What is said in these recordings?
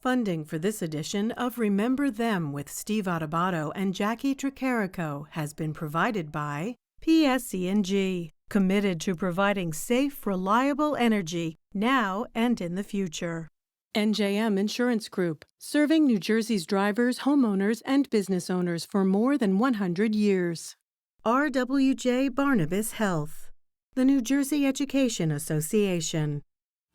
Funding for this edition of Remember Them with Steve Adubato and Jacqui Tricarico has been provided by PSE&G, committed to providing safe, reliable energy now and in the future. NJM Insurance Group, serving New Jersey's drivers, homeowners, and business owners for more than 100 years. RWJ Barnabas Health, the New Jersey Education Association.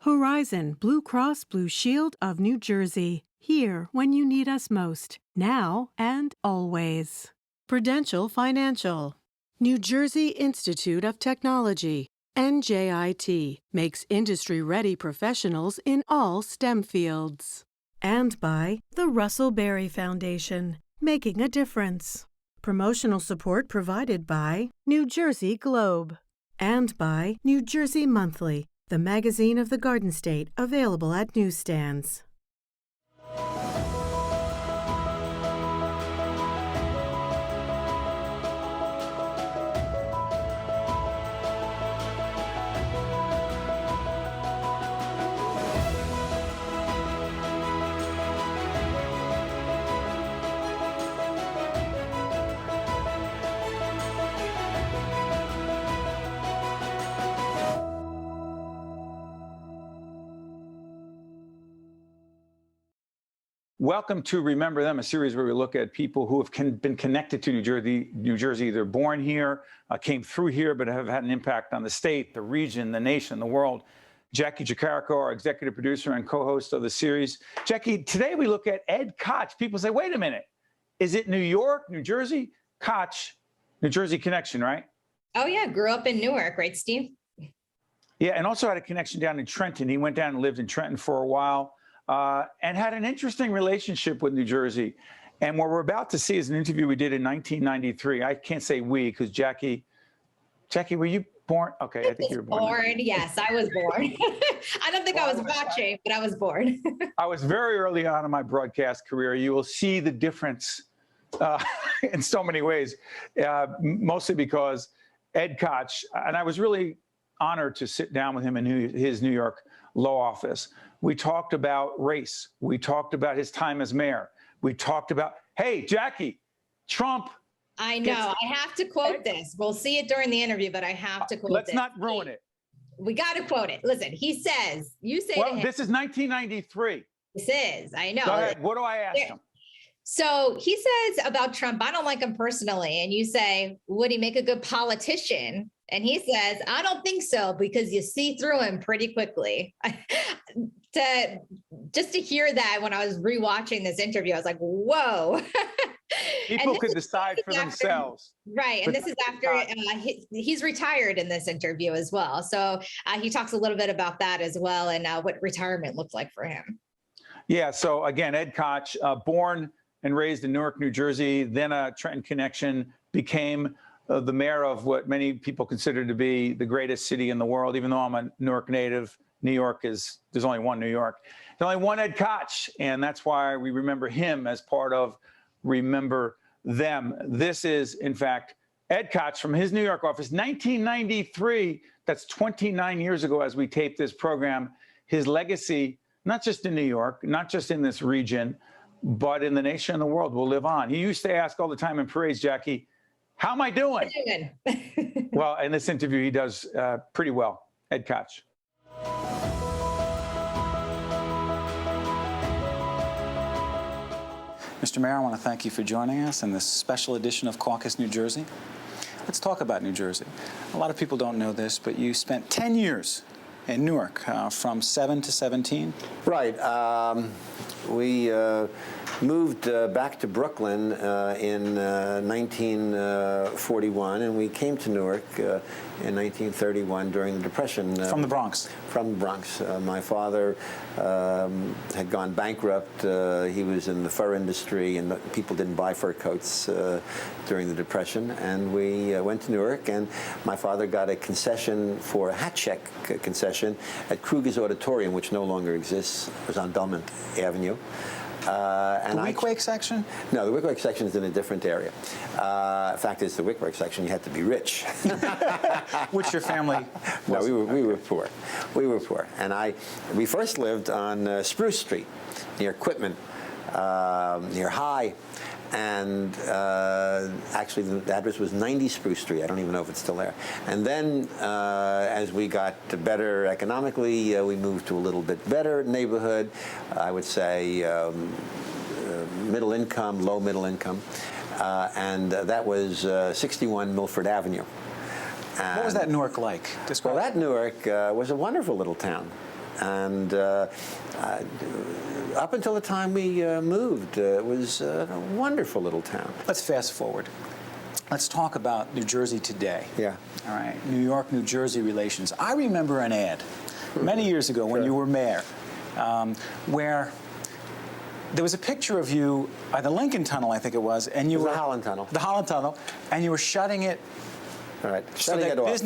Horizon Blue Cross Blue Shield of New Jersey, here when you need us most, now and always. Prudential Financial. New Jersey Institute of Technology, NJIT, makes industry-ready professionals in all STEM fields. And by the Russell Berry Foundation, making a difference. Promotional support provided by New Jersey Globe. And by New Jersey Monthly, the magazine of the Garden State, available at newsstands. Welcome to Remember Them, a series where we look at people who have been connected to New Jersey, either born here, came through here, but have had an impact on the state, the region, the nation, the world. Jacqui Tricarico, our executive producer and co-host of the series. Jacqui, today we look at Ed Koch. People say, wait a minute, is it New York, New Jersey? Koch, New Jersey connection, right? Oh, yeah. Grew up in Newark, right, Steve? Yeah, and also had a connection down in Trenton. He went down and lived in Trenton for a while. And had an interesting relationship with New Jersey. And what we're about to see is an interview we did in 1993. I can't say we, because Jacqui, were you born? Okay, I think you were born. Yes, I was born. I don't think I was watching, but I was born. I was very early on in my broadcast career. You will see the difference in so many ways, mostly because Ed Koch, and I was really honored to sit down with him in his New York law office. We talked about race. We talked about his time as mayor. We talked about, hey, Jacqui, Trump. I know. I have to quote this. We'll see it during the interview, but I have to quote this. Let's not ruin it. We got to quote it. Listen, he says, you say to him. This is 1993. This is, I know. Go ahead. What do I ask him? So he says about Trump, I don't like him personally. And you say, would he make a good politician? And he says, I don't think so, because you see through him pretty quickly. Just to hear that when I was rewatching this interview, I was like, whoa. People could decide for themselves. Right. And this is after he's retired in this interview as well. So he talks a little bit about that as well, and what retirement looked like for him. Yeah. So again, Ed Koch, born and raised in Newark, New Jersey, then a Trenton connection, became the mayor of what many people consider to be the greatest city in the world. Even though I'm a Newark native, New York there's only one New York. There's only one Ed Koch, and that's why we remember him as part of Remember Them. This is, in fact, Ed Koch from his New York office, 1993. That's 29 years ago as we taped this program. His legacy, not just in New York, not just in this region, but in the nation and the world, will live on. He used to ask all the time in parades, Jacqui, how am I doing? Well, in this interview, he does pretty well. Ed Koch. Mr. Mayor, I want to thank you for joining us in this special edition of Caucus, New Jersey. Let's talk about New Jersey. A lot of people don't know this, but you spent 10 years in Newark, from 7 to 17. Right. We moved back to Brooklyn in 1941, and we came to Newark in 1931 during the Depression. From the Bronx? From the Bronx. My father had gone bankrupt. He was in the fur industry, and people didn't buy fur coats during the Depression. And we went to Newark, and my father got a concession for a hat check concession at Kruger's Auditorium, which no longer exists. It was on Belmont Avenue. And the Wickwake section? No, the Wickwake section is in a different area. Fact is, the Wickwake section, you had to be rich. Which your family was? No, we were poor. We were poor. And we first lived on Spruce Street, near Quitman, near High. And actually, the address was 90 Spruce Street. I don't even know if it's still there. And then, as we got better economically, we moved to a little bit better neighborhood. I would say middle income, low middle income. And that was 61 Milford Avenue. And what was that Newark like? Well, that Newark was a wonderful little town. And up until the time we moved, it was a wonderful little town. Let's fast forward. Let's talk about New Jersey today. Yeah. All right. New York, New Jersey relations. I remember an ad many years ago when you were mayor, where there was a picture of you by the Lincoln Tunnel, I think it was, and you were the Holland Tunnel. The Holland Tunnel, and you were shutting it. All right, shutting it off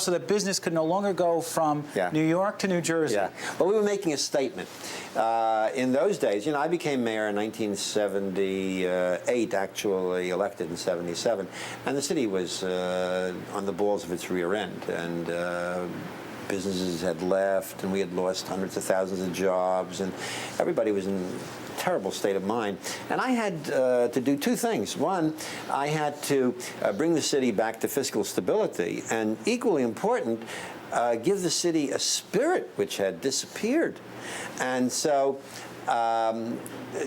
so that business could no longer go from New York to New Jersey. Yeah, well, we were making a statement. In those days, you know, I became mayor in 1978, actually elected in 77, and the city was on the balls of its rear end, and businesses had left, and we had lost hundreds of thousands of jobs, and everybody was in terrible state of mind. And I had to do two things. One, I had to bring the city back to fiscal stability, and equally important, give the city a spirit which had disappeared. And so,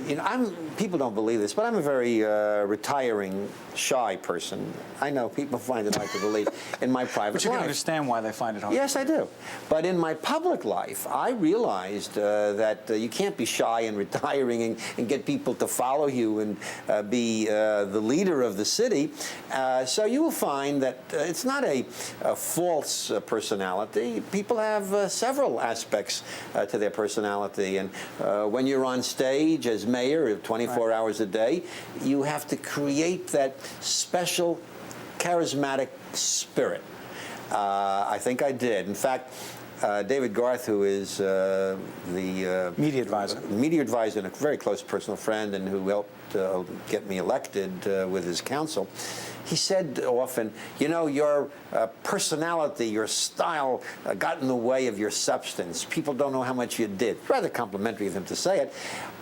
you know, people don't believe this, but I'm a very retiring, shy person. I know people find it hard to believe in my private life. But you can understand why they find it hard. Yes, I do. But in my public life, I realized that you can't be shy and retiring and get people to follow you and be the leader of the city. So you will find that it's not a false personality. People have several aspects to their personality. And when you're on stage as mayor 24 hours a day, you have to create that special, charismatic spirit. I think I did. In fact, David Garth, who is the media advisor and a very close personal friend, and who helped get me elected with his counsel, he said often, you know, your personality, your style got in the way of your substance. People don't know how much you did. Rather complimentary of him to say it.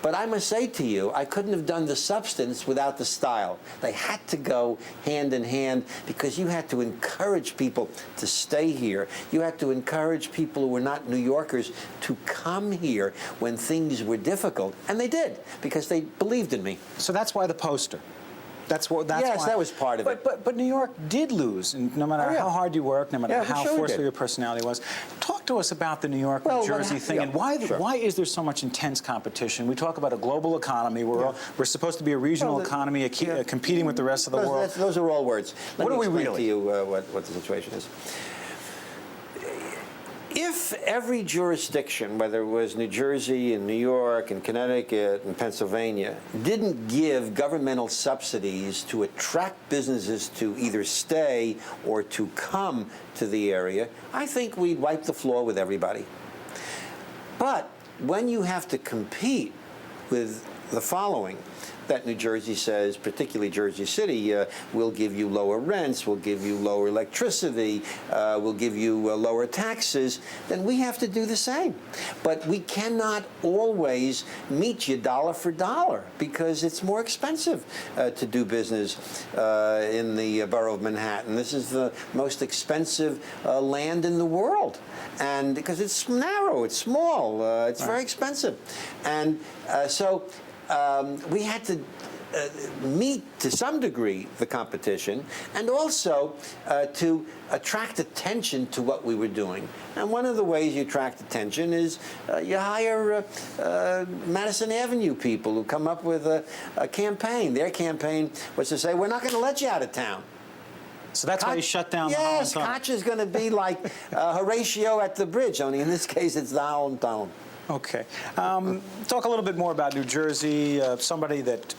But I must say to you, I couldn't have done the substance without the style. They had to go hand in hand, because you had to encourage people to stay here. You had to encourage people who were not New Yorkers to come here when things were difficult. And they did, because they believed in me. So that's why the poster. Yes, why. That was part of it. But New York did lose, and no matter how hard you worked, no matter how forceful your personality was. Talk to us about the New York, New Jersey thing, and why is there so much intense competition? We talk about a global economy. We're supposed to be a regional economy, competing with the rest of the world. Those are all words. What are we really? Let me explain to you what the situation is. If every jurisdiction, whether it was New Jersey and New York and Connecticut and Pennsylvania, didn't give governmental subsidies to attract businesses to either stay or to come to the area, I think we'd wipe the floor with everybody. But when you have to compete with the following, that New Jersey says, particularly Jersey City, will give you lower rents, will give you lower electricity, will give you lower taxes, then we have to do the same. But we cannot always meet you dollar for dollar, because it's more expensive to do business in the borough of Manhattan. This is the most expensive land in the world. And because it's narrow, it's small, it's very expensive. And so we had to meet, to some degree, the competition, and also to attract attention to what we were doing. And one of the ways you attract attention is you hire Madison Avenue people who come up with a campaign. Their campaign was to say, we're not going to let you out of town. So that's why you shut down the Holland Tunnel. Yes, Koch is going to be like Horatio at the bridge, only in this case it's the Holland Tunnel. Okay. Talk a little bit more about New Jersey, somebody that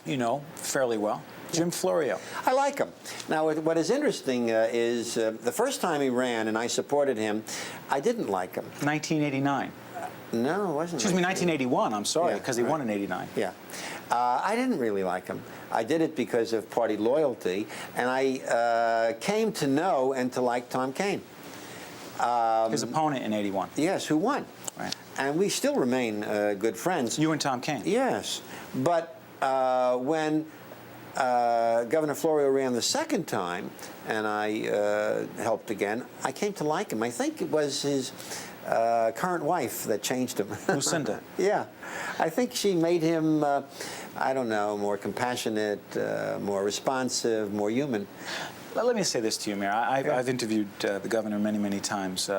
you know fairly well, Jim Florio. I like him. Now, what is interesting is the first time he ran, and I supported him, I didn't like him. 1989. No, it wasn't. Excuse me, 1981. I'm sorry, Yeah, because he right. won in '89. Yeah. I didn't really like him. I did it because of party loyalty, and I came to know and to like Tom Kean. His opponent in '81. Yes, who won. Right. And we still remain good friends. You and Tom Kean. Yes. But when Governor Florio ran the second time, and I helped again, I came to like him. I think it was his current wife that changed him. Lucinda. Yeah. I think she made him, I don't know, more compassionate, more responsive, more human. Let me say this to you, Mayor. I've interviewed the governor many, many times.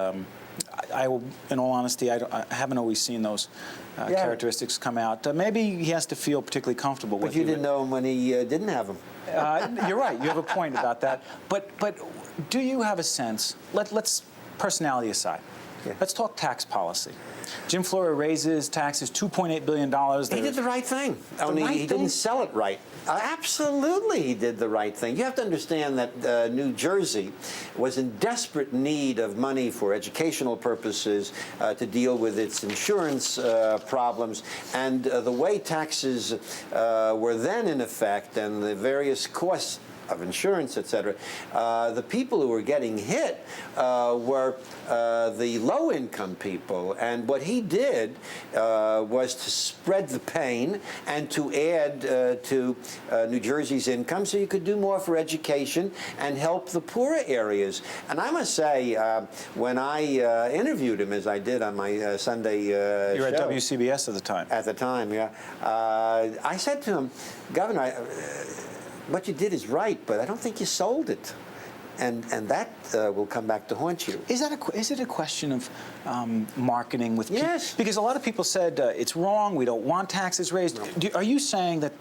I will, in all honesty, I haven't always seen those characteristics come out. Maybe he has to feel particularly comfortable with But you didn't know him when he didn't have him. You're right. You have a point about that. But do you have a sense? Let's personality aside. Yeah. Let's talk tax policy. Jim Florio raises taxes $2.8 billion. He did the right thing. Only he didn't sell it right. Absolutely, he did the right thing. You have to understand that New Jersey was in desperate need of money for educational purposes to deal with its insurance problems. And the way taxes were then in effect and the various costs of insurance, et cetera, the people who were getting hit were the low-income people. And what he did was to spread the pain and to add to New Jersey's income so you could do more for education and help the poorer areas. And I must say, when I interviewed him, as I did on my Sunday You were show, at WCBS at the time. At the time, yeah. I said to him, Governor, what you did is right, but I don't think you sold it. And that will come back to haunt you. Is it a question of marketing with people? Yes. Because a lot of people said it's wrong, we don't want taxes raised. No. Are you saying that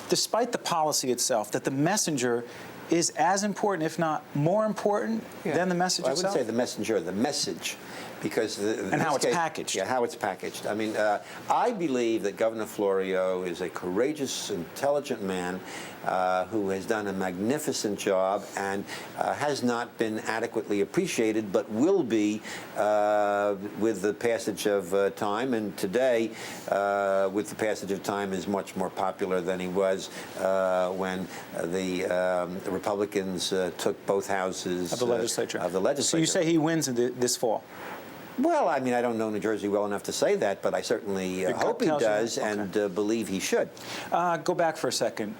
despite the policy itself, that the messenger is as important, if not more important, than the message Well, I itself? wouldn't say the messenger, the message. Because and how it's packaged. Yeah, how it's packaged. I mean, I believe that Governor Florio is a courageous, intelligent man who has done a magnificent job and has not been adequately appreciated, but will be with the passage of time. And today, with the passage of time, is much more popular than he was when the Republicans took both houses of the legislature. So you say he wins this fall? Well, I mean, I don't know New Jersey well enough to say that, but I certainly hope he does and believe he should. Go back for a second.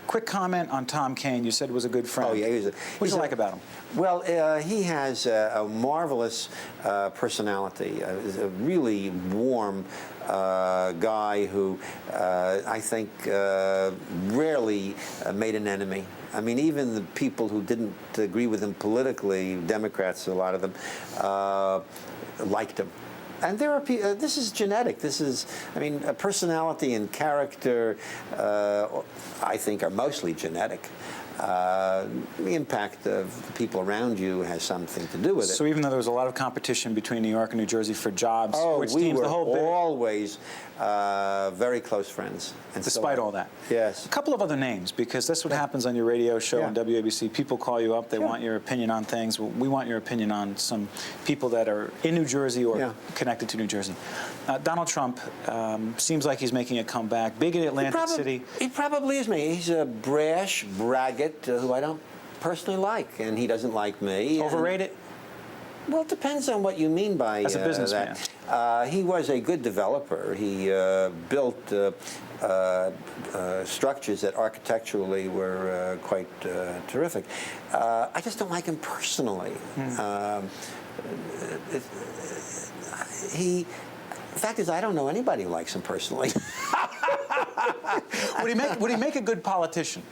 Quick comment on Tom Kean. You said was a good friend. Oh, yeah. What do you like about him? Well, he has a marvelous personality. He's a really warm guy who I think rarely made an enemy. I mean, even the people who didn't agree with him politically, Democrats, a lot of them, liked him. And there are people, this is genetic. This is, I mean, personality and character, I think, are mostly genetic. The impact of the people around you has something to do with it. So even though there was a lot of competition between New York and New Jersey for jobs, which we teams were the whole bit, always very close friends. And despite all that. Yes. A couple of other names, because that's what happens on your radio show on WABC. People call you up, they want your opinion on things. Well, we want your opinion on some people that are in New Jersey or connected to New Jersey. Donald Trump seems like he's making a comeback. Big in Atlantic City. He probably is me. He's a brash braggart who I don't personally like, and he doesn't like me. Overrated? Well, it depends on what you mean by as a businessman. That. He was a good developer. He built structures that architecturally were quite terrific. I just don't like him personally. The fact is, I don't know anybody who likes him personally. Would he make a good politician?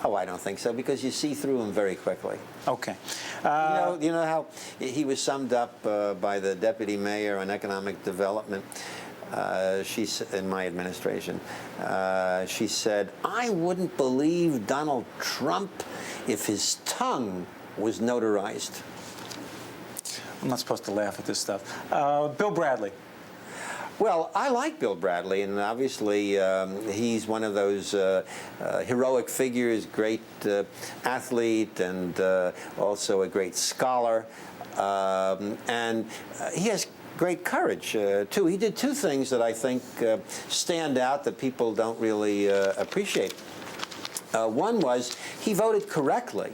Oh, I don't think so, because you see through him very quickly. Okay. You know how he was summed up by the deputy mayor on economic development? She's in my administration. She said, "I wouldn't believe Donald Trump if his tongue was notarized." I'm not supposed to laugh at this stuff. Bill Bradley. Well, I like Bill Bradley, and obviously he's one of those heroic figures, great athlete, and also a great scholar. And he has great courage, too. He did two things that I think stand out that people don't really appreciate. One was he voted correctly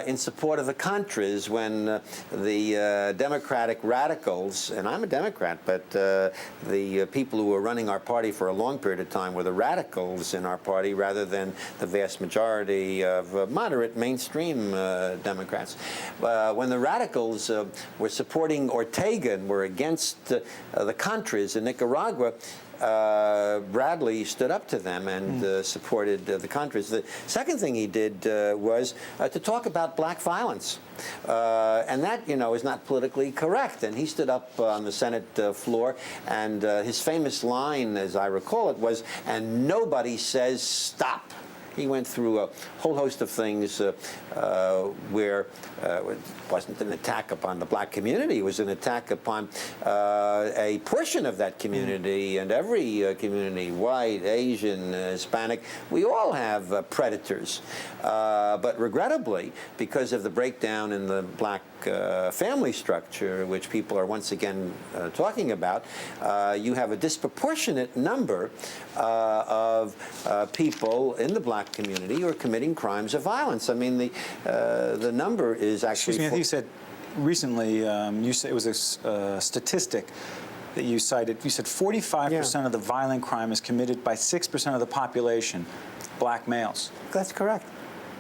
in support of the Contras when the Democratic radicals, and I'm a Democrat, but the people who were running our party for a long period of time were the radicals in our party rather than the vast majority of moderate mainstream Democrats. When the radicals were supporting Ortega and were against the Contras in Nicaragua, Bradley stood up to them and supported the Contras. The second thing he did was to talk about black violence. And that, you know, is not politically correct. And he stood up on the Senate floor, and his famous line, as I recall it, was, "And nobody says stop." He went through a whole host of things where it wasn't an attack upon the black community. It was an attack upon a portion of that community, and every community, white, Asian, Hispanic. We all have predators. But regrettably, because of the breakdown in the black family structure, which people are once again talking about, you have a disproportionate number of people in the black community who are committing crimes of violence. I mean, the number is actually... Excuse me, you said recently, you said it was a statistic that you cited. You said 45% of the violent crime is committed by 6% of the population, black males. That's correct.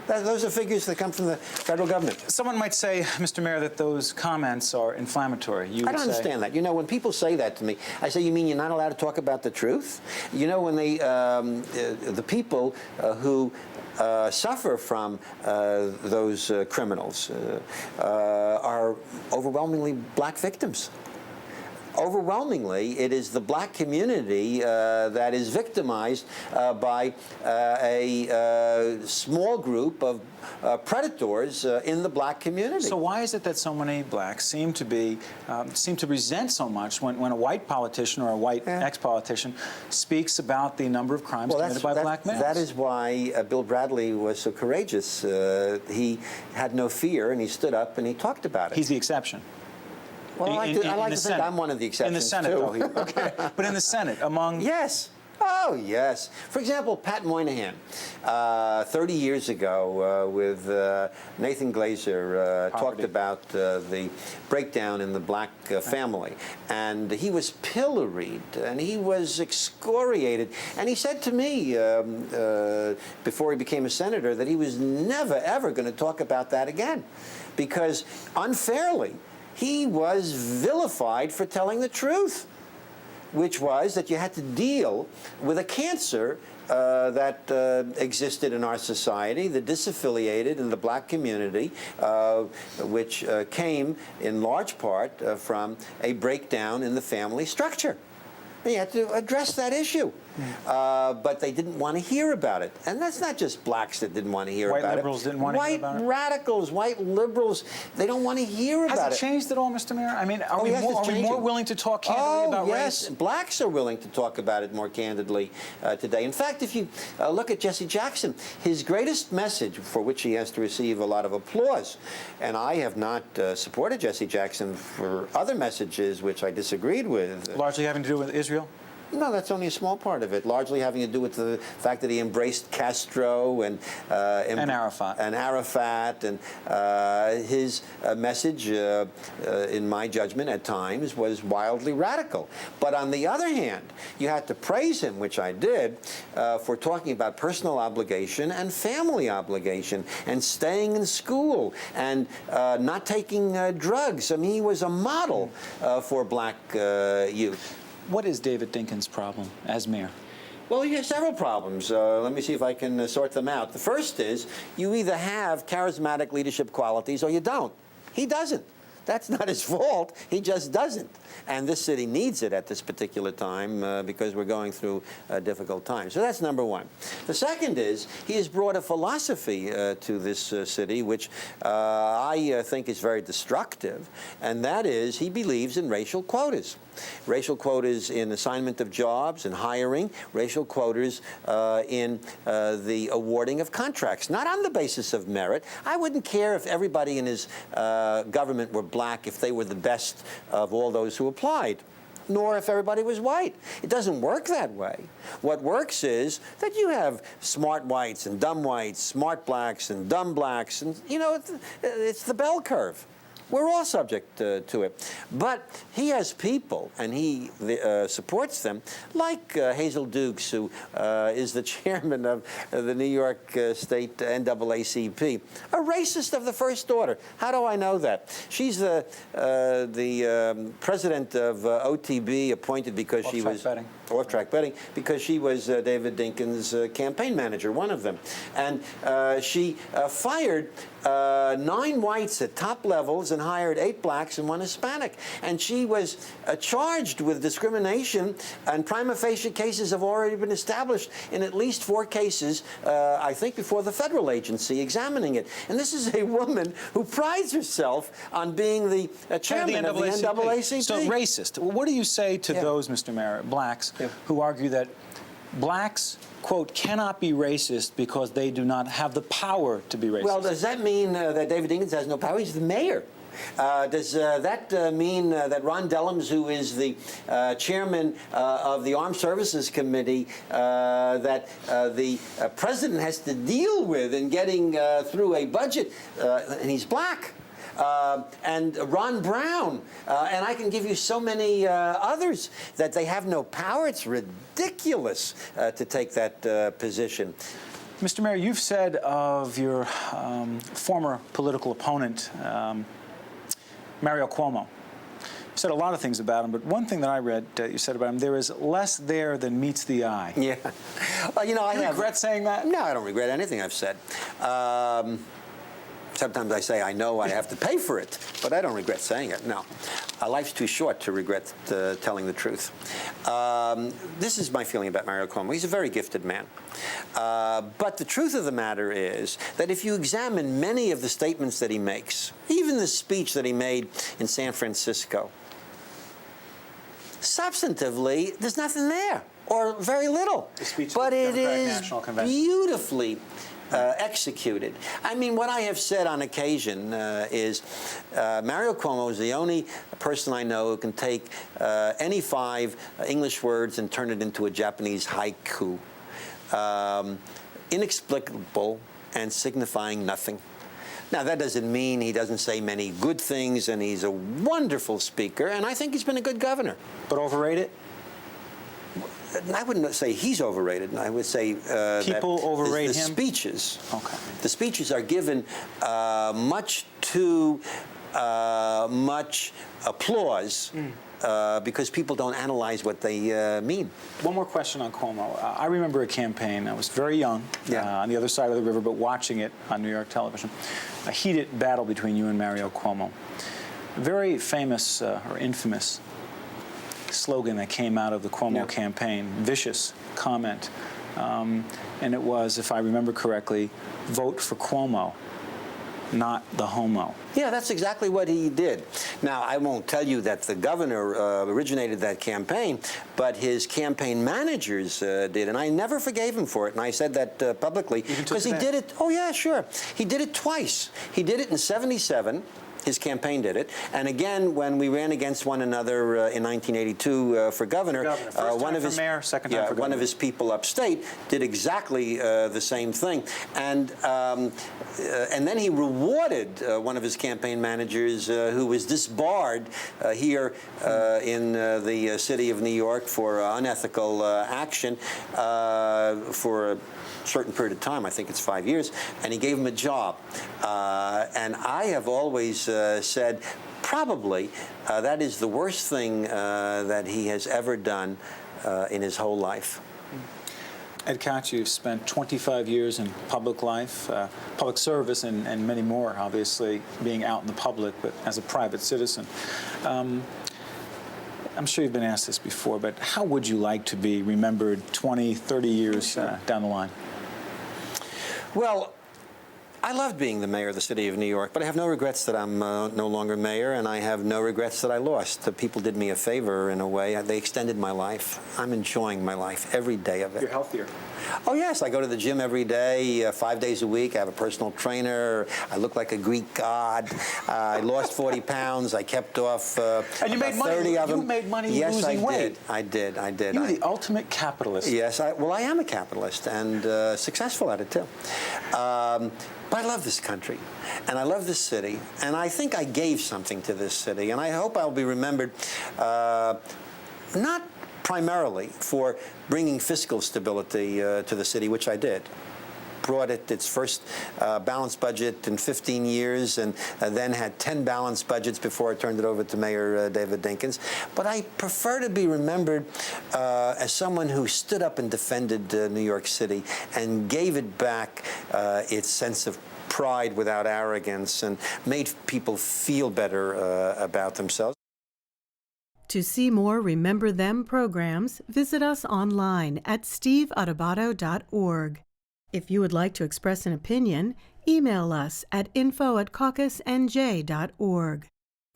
Those are figures that come from the federal government. Someone might say, Mr. Mayor, that those comments are inflammatory. I don't understand that. You know, when people say that to me, I say, you mean you're not allowed to talk about the truth? You know, when they, the people who suffer from those criminals are overwhelmingly black victims. Overwhelmingly, it is the black community that is victimized by a small group of predators in the black community. So why is it that so many blacks seem to resent so much when a white politician or a white ex-politician speaks about the number of crimes committed by black males? That is why Bill Bradley was so courageous. He had no fear, and he stood up and he talked about it. He's the exception. Well, I like to think I'm one of the exceptions, in the Senate, too. Though. Okay. But in the Senate, among... Yes. Oh, yes. For example, Pat Moynihan, 30 years ago, with Nathan Glazer, talked about the breakdown in the black family. And he was pilloried, and he was excoriated. And he said to me, before he became a senator, that he was never, ever going to talk about that again. Because, unfairly, he was vilified for telling the truth, which was that you had to deal with a cancer that existed in our society, the disaffiliated in the black community, which came in large part from a breakdown in the family structure. And you had to address that issue. But they didn't want to hear about it. And that's not just blacks that didn't want to hear about it. White liberals didn't want to hear about it? White radicals, white liberals, they don't want to hear about it. Has it changed at all, Mr. Mayor? I mean, are we more willing to talk candidly about race? Yes, blacks are willing to talk about it more candidly today. In fact, if you look at Jesse Jackson, his greatest message, for which he has to receive a lot of applause, and I have not supported Jesse Jackson for other messages which I disagreed with. Largely having to do with Israel? No, that's only a small part of it, largely having to do with the fact that he embraced Castro and Arafat. And his message, in my judgment, at times, was wildly radical. But on the other hand, you had to praise him, which I did, for talking about personal obligation and family obligation and staying in school and not taking drugs. I mean, he was a model for black youth. What is David Dinkins' problem as mayor? Well, he has several problems. Let me see if I can sort them out. The first is you either have charismatic leadership qualities or you don't. He doesn't. That's not his fault. He just doesn't. And this city needs it at this particular time because we're going through a difficult time. So that's number one. The second is he has brought a philosophy to this city which I think is very destructive, and that is he believes in racial quotas. Racial quotas in assignment of jobs and hiring, racial quotas in the awarding of contracts, not on the basis of merit. I wouldn't care if everybody in his government were black if they were the best of all those who applied, nor if everybody was white. It doesn't work that way. What works is that you have smart whites and dumb whites, smart blacks and dumb blacks, and, you know, it's the bell curve. We're all subject to it. But he has people, and he supports them, like Hazel Dukes, who is the chairman of the New York State NAACP, a racist of the first order. How do I know that? She's the president of OTB, appointed because she was off-track betting, because she was David Dinkins' campaign manager, one of them. And she fired 9 whites at top levels and hired 8 blacks and 1 Hispanic. And she was charged with discrimination, and prima facie cases have already been established in at least 4 cases, I think, before the federal agency examining it. And this is a woman who prides herself on being the chairman of the NAACP. So racist. What do you say to those, Mr. Mayor, blacks, who argue that blacks, quote, cannot be racist because they do not have the power to be racist? Well, does that mean that David Dinkins has no power? He's the mayor. Does that mean that Ron Dellums, who is the chairman of the Armed Services Committee, that the president has to deal with in getting through a budget, and he's black? And Ron Brown, and I can give you so many others, that they have no power? It's ridiculous to take that position. Mr. Mayor, you've said of your former political opponent, Mario Cuomo, you said a lot of things about him, but one thing that I read you said about him, there is less there than meets the eye. Yeah. Well, you know, I regret saying that? No, I don't regret anything I've said. Sometimes I say I know I have to pay for it, but I don't regret saying it, no. Life's too short to regret telling the truth. This is my feeling about Mario Cuomo. He's a very gifted man. But the truth of the matter is that if you examine many of the statements that he makes, even the speech that he made in San Francisco, substantively, there's nothing there, or very little. But it is beautifully executed. I mean, what I have said on occasion is Mario Cuomo is the only person I know who can take any 5 English words and turn it into a Japanese haiku. Inexplicable and signifying nothing. Now, that doesn't mean he doesn't say many good things, and he's a wonderful speaker, and I think he's been a good governor. But overrated? I wouldn't say he's overrated. I would say people overrate the him. Speeches. Okay. The speeches are given much too much applause because people don't analyze what they mean. One more question on Cuomo. I remember a campaign. I was very young, on the other side of the river, but watching it on New York television. A heated battle between you and Mario Cuomo. Very famous or infamous slogan that came out of the Cuomo campaign, vicious comment, and it was, if I remember correctly, vote for Cuomo, not the homo. Yeah, that's exactly what he did. Now, I won't tell you that the governor originated that campaign, but his campaign managers did, and I never forgave him for it, and I said that publicly, because he did it. Oh, yeah, sure. He did it twice. He did it in '77. His campaign did it, and again when we ran against one another in 1982 for governor, one of his mayor, second time for governor. One of his people upstate did exactly the same thing, and then he rewarded one of his campaign managers who was disbarred here in the city of New York for unethical action for a certain period of time. I think it's 5 years, and he gave him a job. And I have always said, probably that is the worst thing that he has ever done in his whole life. Ed Koch, you've spent 25 years in public life, public service, and many more, obviously, being out in the public, but as a private citizen. I'm sure you've been asked this before, but how would you like to be remembered 20, 30 years down the line? Well, I loved being the mayor of the city of New York, but I have no regrets that I'm no longer mayor, and I have no regrets that I lost. The people did me a favor in a way. They extended my life. I'm enjoying my life every day of it. You're healthier. Oh, yes. I go to the gym every day, 5 days a week. I have a personal trainer. I look like a Greek god. I lost 40 pounds. I kept off and you made 30 money. of them. You made money yes, losing weight. I did. You're the ultimate capitalist. Yes. Well, I am a capitalist and successful at it, too. But I love this country, and I love this city, and I think I gave something to this city, and I hope I'll be remembered not primarily for bringing fiscal stability to the city, which I did. Brought it its first balanced budget in 15 years, and then had 10 balanced budgets before I turned it over to Mayor David Dinkins. But I prefer to be remembered as someone who stood up and defended New York City and gave it back its sense of pride without arrogance and made people feel better about themselves. To see more Remember Them programs, visit us online at steveadubato.org. If you would like to express an opinion, email us at info@caucusnj.org.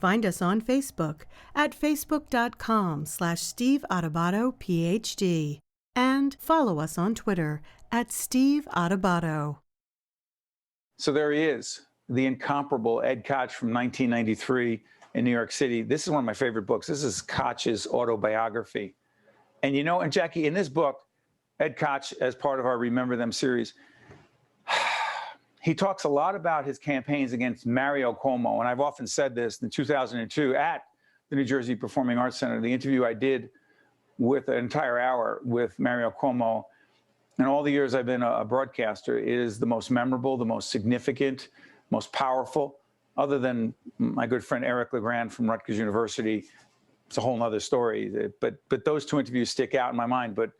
Find us on Facebook at facebook.com/Steve Adubato, PhD. And follow us on Twitter at Steve Adubato. So there he is, the incomparable Ed Koch from 1993 in New York City. This is one of my favorite books. This is Koch's autobiography. And you know, and Jacqui, in this book, Ed Koch, as part of our Remember Them series, he talks a lot about his campaigns against Mario Cuomo. And I've often said this in 2002 at the New Jersey Performing Arts Center, the interview I did with an entire hour with Mario Cuomo, and all the years I've been a broadcaster, is the most memorable, the most significant, most powerful, other than my good friend Eric LeGrand from Rutgers University. It's a whole nother story. But those two interviews stick out in my mind. But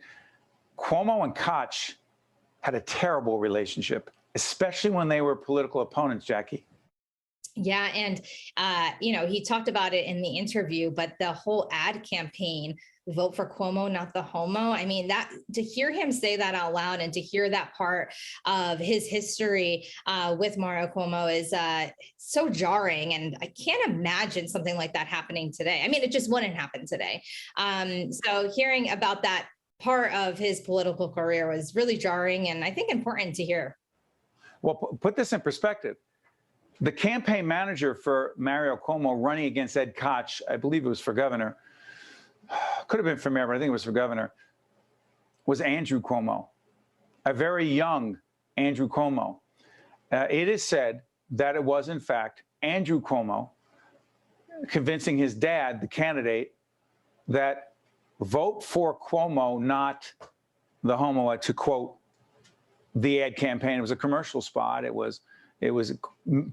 Cuomo and Koch had a terrible relationship, especially when they were political opponents, Jacqui. Yeah. And, he talked about it in the interview, but the whole ad campaign, vote for Cuomo, not the homo. I mean, that to hear him say that out loud and to hear that part of his history with Mario Cuomo is so jarring. And I can't imagine something like that happening today. I mean, it just wouldn't happen today. So hearing about that part of his political career was really jarring and I think important to hear. Well, put this in perspective. The campaign manager for Mario Cuomo running against Ed Koch, I believe it was for governor, could have been for mayor, but I think it was for governor, was Andrew Cuomo, a very young Andrew Cuomo. It is said that it was, in fact, Andrew Cuomo convincing his dad, the candidate, that vote for Cuomo, not the homo, to quote the ad campaign. It was a commercial spot. It was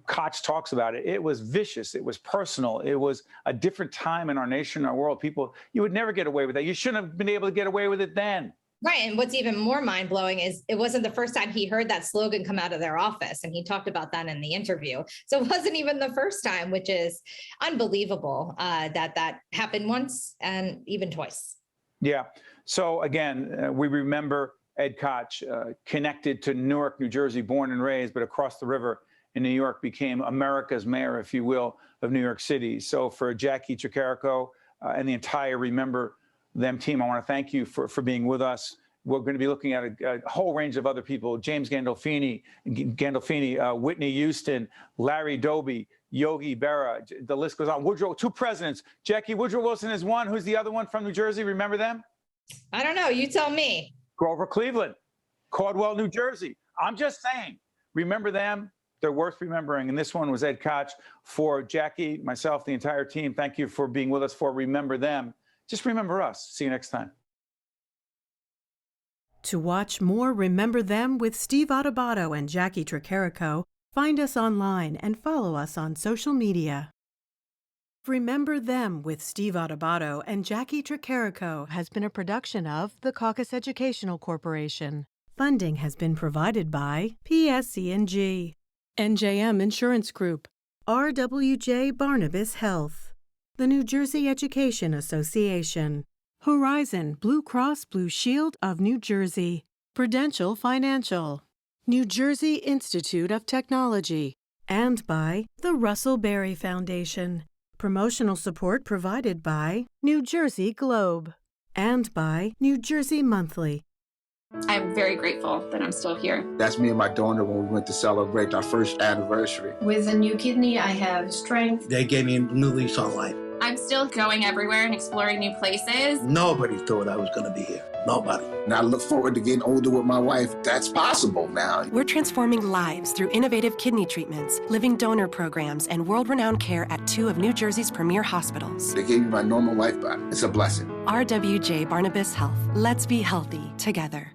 Koch talks about it. It was vicious. It was personal. It was a different time in our nation, our world. People, you would never get away with that. You shouldn't have been able to get away with it then. Right. And what's even more mind blowing is it wasn't the first time he heard that slogan come out of their office. And he talked about that in the interview. So it wasn't even the first time, which is unbelievable that happened once and even twice. Yeah. So again, we remember Ed Koch, connected to Newark, New Jersey, born and raised, but across the river in New York, became America's mayor, if you will, of New York City. So for Jacqui Tricarico and the entire Remember Them team, I want to thank you for being with us. We're going to be looking at a whole range of other people: James Gandolfini, Whitney Houston, Larry Doby, Yogi Berra. The list goes on. Woodrow, two presidents. Jacqui, Woodrow Wilson is one. Who's the other one from New Jersey? Remember them? I don't know. You tell me. Grover Cleveland, Caldwell, New Jersey. I'm just saying, remember them. They're worth remembering. And this one was Ed Koch. For Jacqui, myself, the entire team, thank you for being with us for Remember Them. Just remember us. See you next time. To watch more Remember Them with Steve Adubato and Jacqui Tricarico, find us online and follow us on social media. Remember Them with Steve Adubato and Jacqui Tricarico has been a production of the Caucus Educational Corporation. Funding has been provided by PSE&G, NJM Insurance Group, RWJ Barnabas Health, the New Jersey Education Association, Horizon Blue Cross Blue Shield of New Jersey, Prudential Financial, New Jersey Institute of Technology, and by the Russell Berry Foundation. Promotional support provided by New Jersey Globe, and by New Jersey Monthly. I'm very grateful that I'm still here. That's me and my donor when we went to celebrate our first anniversary. With a new kidney, I have strength. They gave me a new lease on life. I'm still going everywhere and exploring new places. Nobody thought I was going to be here. Nobody. And I look forward to getting older with my wife. That's possible now. We're transforming lives through innovative kidney treatments, living donor programs, and world-renowned care at 2 of New Jersey's premier hospitals. They gave me my normal life back. It's a blessing. RWJ Barnabas Health. Let's be healthy together.